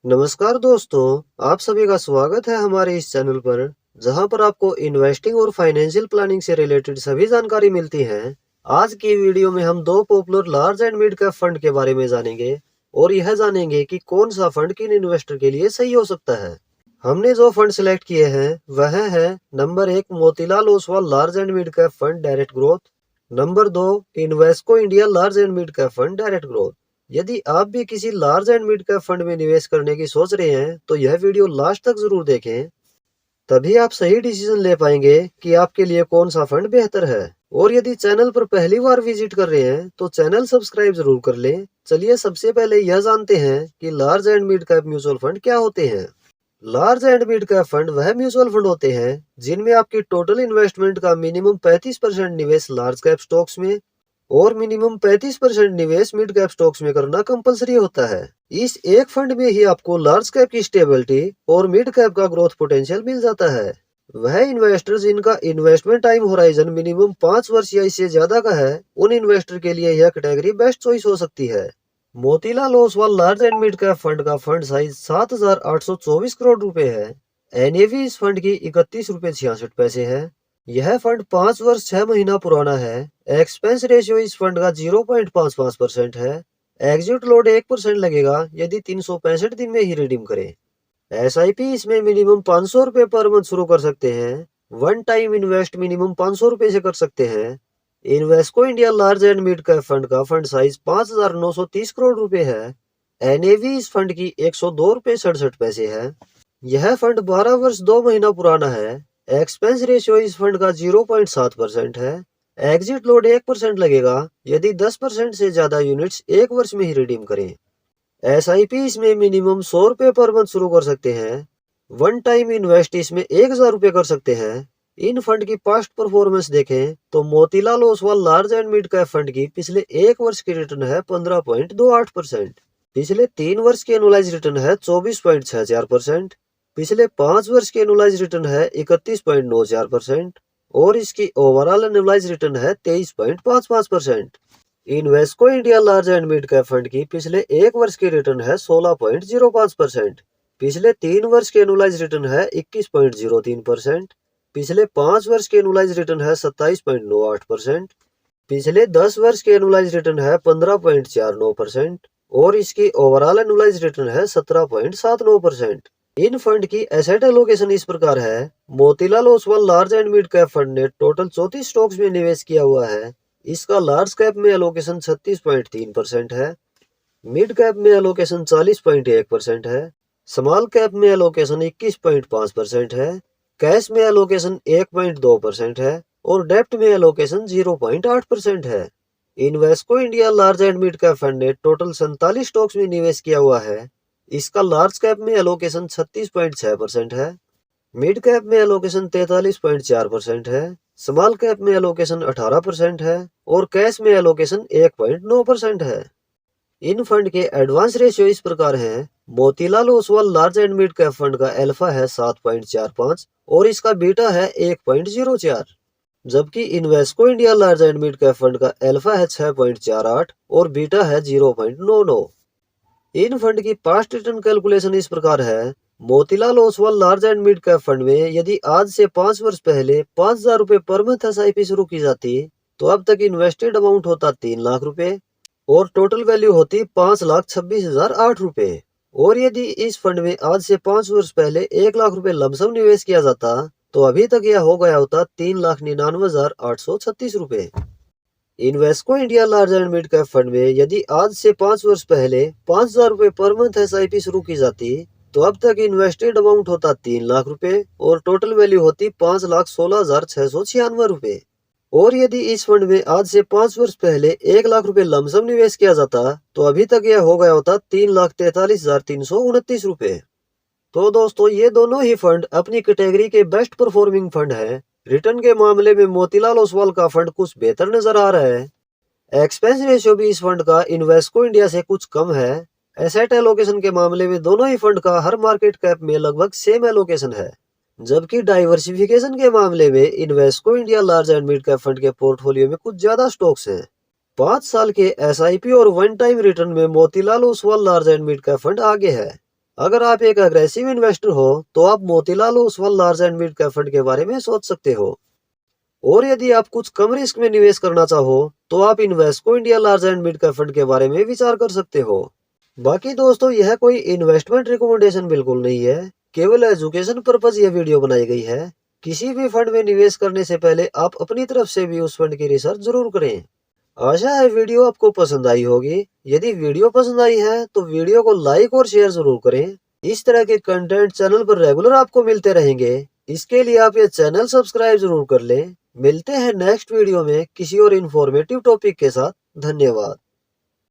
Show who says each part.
Speaker 1: नमस्कार दोस्तों, आप सभी का स्वागत है हमारे इस चैनल पर, जहां पर आपको इन्वेस्टिंग और फाइनेंशियल प्लानिंग से रिलेटेड सभी जानकारी मिलती है। आज की वीडियो में हम दो popular large and mid cap fund के बारे में जानेंगे और यह जानेंगे कि कौन सा फंड किन इन्वेस्टर के लिए सही हो सकता है। हमने जो फंड सिलेक्ट किए हैं वह है number 1 Motilal Oswal large and mid cap fund direct growth, number 2 Invesco India large and mid cap fund direct growth. यदि आप भी किसी large and mid cap fund में निवेश करने की सोच रहे हैं तो यह वीडियो लास्ट तक जरूर देखें, तभी आप सही डिसीजन ले पाएंगे कि आपके लिए कौन सा फंड बेहतर है। और यदि चैनल पर पहली बार विजिट कर रहे हैं तो चैनल सब्सक्राइब जरूर कर लें। चलिए सबसे पहले यह जानते हैं कि large and mid cap mutual fund क्या होते हैं। Large and mid cap fund वह म्यूचुअल फंड होते हैं जिनमें आपकी टोटल इन्वेस्टमेंट का मिनिमम 35% निवेश लार्ज कैप स्टॉक्स में और मिनिमम 35% निवेश मिड कैप स्टॉक्स में करना कंपलसरी होता है। इस एक फंड में ही आपको लार्ज कैप की स्टेबिलिटी और मिड कैप का ग्रोथ पोटेंशियल मिल जाता है। वह इन्वेस्टर जिनका इन्वेस्टमेंट टाइम होराइजन मिनिमम 5 वर्ष या इससे ज्यादा का है, उन इन्वेस्टर के लिए यह कैटेगरी बेस्ट चॉइस हो सकती है। Motilal Oswal large and mid cap fund का फंड साइज 7,824 करोड़ रुपए है। एनएवी इस फंड की 31 रुपए 66 पैसे है। यह फंड 5 वर्ष 6 महीना पुराना है। एक्सपेंस रेशियो इस फंड का 0.55% है। एग्जिट लोड 1% लगेगा यदि 365 दिन में ही रिडीम करें। एसआईपी इसमें मिनिमम 500 रुपए पर मंथ शुरू कर सकते हैं। वन टाइम इन्वेस्ट मिनिमम 500 रुपए से कर सकते हैं। Invesco India large and mid cap fund का फंड साइज 5,930 करोड़ रुपए है। एनएवी इस फंड की 102 रुपए 67 पैसे है। यह फंड 12 वर्ष 2 महीना पुराना है। एक्सपेंस रेशियो इस फंड का 0.7% है। एग्जिट लोड 1% लगेगा यदि 10% से ज्यादा यूनिट्स 1 वर्ष में ही रिडीम करें। एसआईपी इसमें मिनिमम 100 रुपए पर मंथ शुरू कर सकते हैं। वन टाइम इन्वेस्ट इसमें 1,000 रुपए कर सकते हैं। इन फंड की पास्ट परफॉर्मेंस देखें तो Motilal Oswal large and mid cap fund की पिछले 1 वर्ष की रिटर्न है 15.28%। पिछले 3 वर्ष की एनुअलाइज रिटर्न है 24.64%। पिछले 5 वर्ष की एनुअलाइज रिटर्न है 31.94% और इसकी ओवरऑल एनुअलाइज रिटर्न है 23.55%। Invesco India large and mid cap fund की पिछले 1 वर्ष की रिटर्न है 16.05%। पिछले 3 वर्ष की एनुअलाइज रिटर्न है 21.03%। पिछले 5 वर्ष की एनुअलाइज रिटर्न है 27.98%। पिछले 10 वर्ष की एनुअलाइज रिटर्न है 15.49% और इसकी ओवरऑल एनुअलाइज रिटर्न है 17.79%। इन फंड की एसेट एलोकेशन इस प्रकार है। Motilal Oswal large and mid cap fund ने टोटल 34 स्टॉक्स में निवेश किया हुआ है। इसका लार्ज कैप में एलोकेशन 36.3% है। मिड कैप में एलोकेशन 40.1% है। स्मॉल कैप में एलोकेशन 21.5% है। कैश में एलोकेशन 1.2% है और डेप्ट में एलोकेशन 0.8% है। Invesco India large and mid cap fund ने टोटल 47 स्टॉक्स में निवेश किया हुआ है। इसका लार्ज कैप में एलोकेशन 36.6% है। मिड कैप में एलोकेशन 43.4% है। स्मॉल कैप में एलोकेशन 18% है और कैश में एलोकेशन 1.9% है। इन फंड के एडवांस रेशियो इस प्रकार हैं। Motilal Oswal large and mid cap fund का अल्फा है 7.45 और इसका बीटा है 1.04, जबकि Invesco India large and mid cap fund का अल्फा है 6.48 और बीटा है 0.99। इन फंड की पास्ट रिटर्न कैलकुलेशन इस प्रकार है। Motilal Oswal large and mid cap fund में यदि आज से 5 वर्ष पहले 5,000 रुपए पर मंथ एसआईपी शुरू की जाती तो अब तक इन्वेस्टेड अमाउंट होता 3 लाख रुपए और टोटल वैल्यू होती 5,26,008 रुपए। और यदि इस फंड में आज से 5 वर्ष पहले 1 लाख रुपए लमसम निवेश किया जाता तो अभी तक यह हो गया होता 3,99,836 रुपए। Invesco India large and mid cap fund में यदि आज से 5 वर्ष पहले 5,000 रुपए पर मंथ एसआईपी शुरू की जाती तो अब तक इन्वेस्टेड अमाउंट होता 3 लाख रुपए और टोटल वैल्यू होती 5,16,696 रुपए। और यदि इस फंड में आज से 5 वर्ष पहले 1 लाख रुपए लमसम निवेश किया जाता तो अभी तक यह हो गया होता 3,43,329 रुपए। तो दोस्तों ये दोनों ही फंड अपनी कैटेगरी के बेस्ट परफॉर्मिंग फंड है। रिटर्न के मामले में मोतीलाल ओसवाल का फंड कुछ बेहतर नजर आ रहा है। एक्सपेंस रेशियो भी इस फंड का इन्वेस्को इंडिया से कुछ कम है। एसेट एलोकेशन के मामले में दोनों ही फंड का हर मार्केट कैप में लगभग सेम एलोकेशन है, जबकि डाइवर्सिफिकेशन के मामले में Invesco India large and mid cap fund के पोर्टफोलियो में कुछ ज्यादा स्टॉक्स हैं। 5 साल के एसआईपी और वन टाइम रिटर्न में Motilal Oswal large and mid cap fund आगे है। अगर आप एक अग्रेसिव इन्वेस्टर हो तो आप Motilal Oswal large and mid cap fund के बारे में सोच सकते हो। और यदि आप कुछ कम रिस्क में निवेश करना चाहो तो आप Invesco India large and mid cap fund के बारे में विचार कर सकते हो। बाकी दोस्तों, यह कोई इन्वेस्टमेंट रिकमेंडेशन बिल्कुल नहीं है, केवल एजुकेशन पर्पज यह वीडियो बनाई गई है। किसी भी फंड में निवेश करने से पहले आप अपनी तरफ से भी उस फंड की रिसर्च जरूर करें। आशा है वीडियो आपको पसंद आई होगी। यदि वीडियो पसंद आई है तो वीडियो को लाइक और शेयर जरूर करें। इस तरह के कंटेंट चैनल पर रेगुलर आपको मिलते रहेंगे। इसके लिए आप ये चैनल सब्सक्राइब जरूर कर लें। मिलते हैं नेक्स्ट वीडियो में किसी और इन्फॉर्मेटिव टॉपिक के साथ। धन्यवाद।